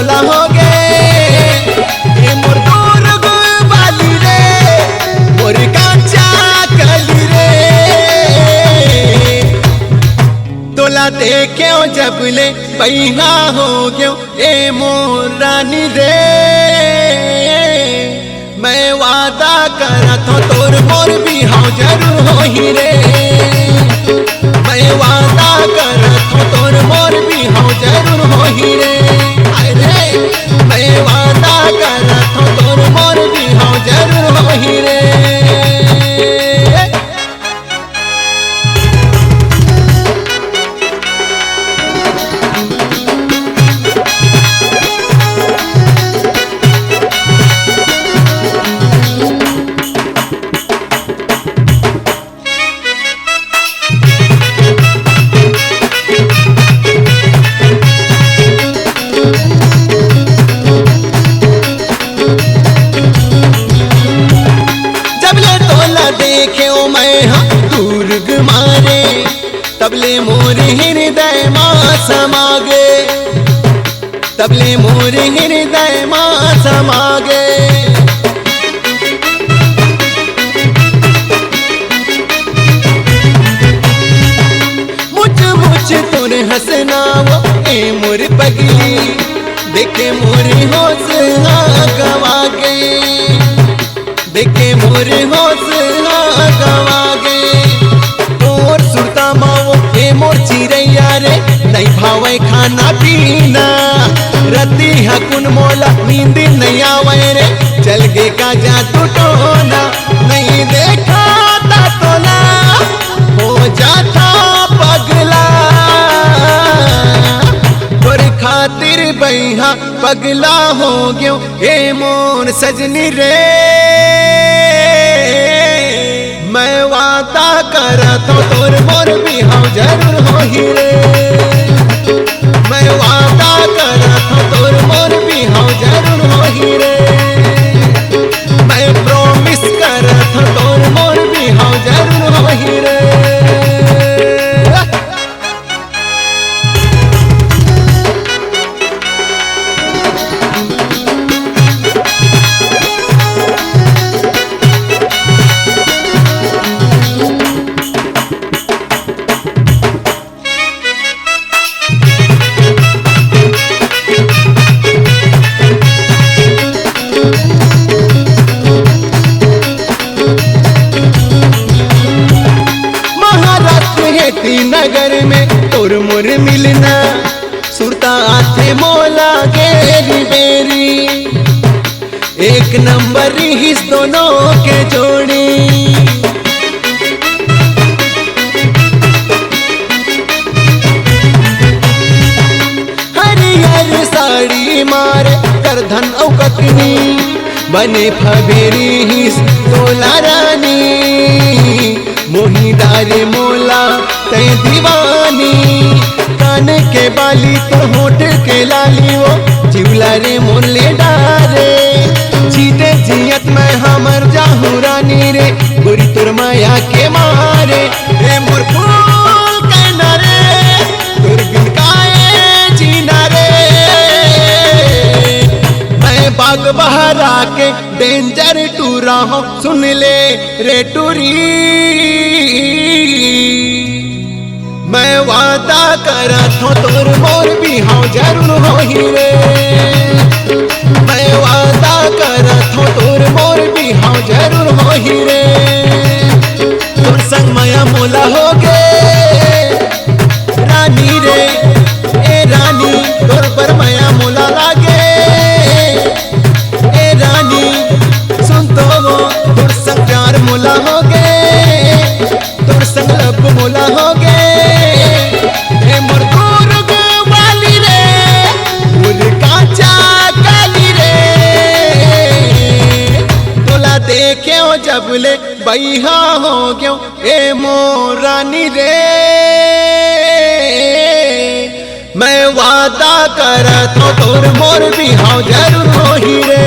मोला हो गे ए मोर दुर्ग बाली रे मोर कांचा कली रे तोला देखे जब ले बैहा हो गयो ए मोर रानी रे मैं वादा करत हो तोर मोर बिहाव जरूर होही रे मैं वादा करत हो तोर मोर बिहाव जरूर होही रे अरे मैं वादा करत हो तोर मोर बिहाव जरूर होही रे देखे ओ मैं हाँ दुर्ग मारे तबले मोर हृदय माँ समागे तबले मोर हृदय माँ समागे मुझ मुझ तुर हंसना वो ए मोर पगली देखे मोर हौसला गवा गए देखे मोर हौसला गवा गे मोर सुरता माओ ए मोर चिरैया रे नहीं भावे खाना पीना रती हकुन मोला नींद नहीं आवे रे चल गे का जादू टोना नहीं देखा ता तोला हो जाता पगला तोर खातिर बैहा पगला हो गयो ए मोर सजनी रे मैं वादा करत हो तोर मोर बिहाव जरूर होही रे मैं वादा करत हो तोर मोर बिहाव जरूर होही रे मैं प्रॉमिस करत हो तोर मोर बिहाव जरूर होही रे नगर में तोर मोर मिलना सुरता आथे मोला गेरी बेरी एक नंबर हिस दोनों के जोड़ी हरियर साड़ी मारे करधन औ ककनी बने फबेरी हिस तोला रानी मोही डारे मोला तय दीवानी कान के बाली तो होठ के लाली वो जिवला रे मोरले डारे जीते जियत मैं हमर जाहू रानी रे गोरी तोर माया के मारे रे मोर फूल के नरे तोर बिन काए जीना रे मैं बाग बहरा के डेंजर टूरा हूँ सुन ले रे टूरी मैं वादा करत हो तोर मोर बिहाव जरूर होही रे मैं वादा करत हो तोर मोर बिहाव जरूर होही रे तोर संग माया मोला हो गे रानी रे ए रानी तोर पर माया मोला लागे ए रानी सुन तो वो तोर संग प्यार मोला हो गे तोर संग लब मोला हो गे देखे जब ले बैहा हो गयो ए मोर रानी रे मैं वादा करत हो तोर मोर बिहाव जरूर होही रे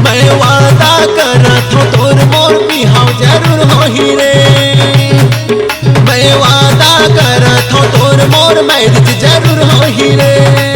मैं वादा करत हो तोर मोर बिहाव जरूर होही रे मैं वादा करत हो तोर मोर मैरिज जरूर होही रे।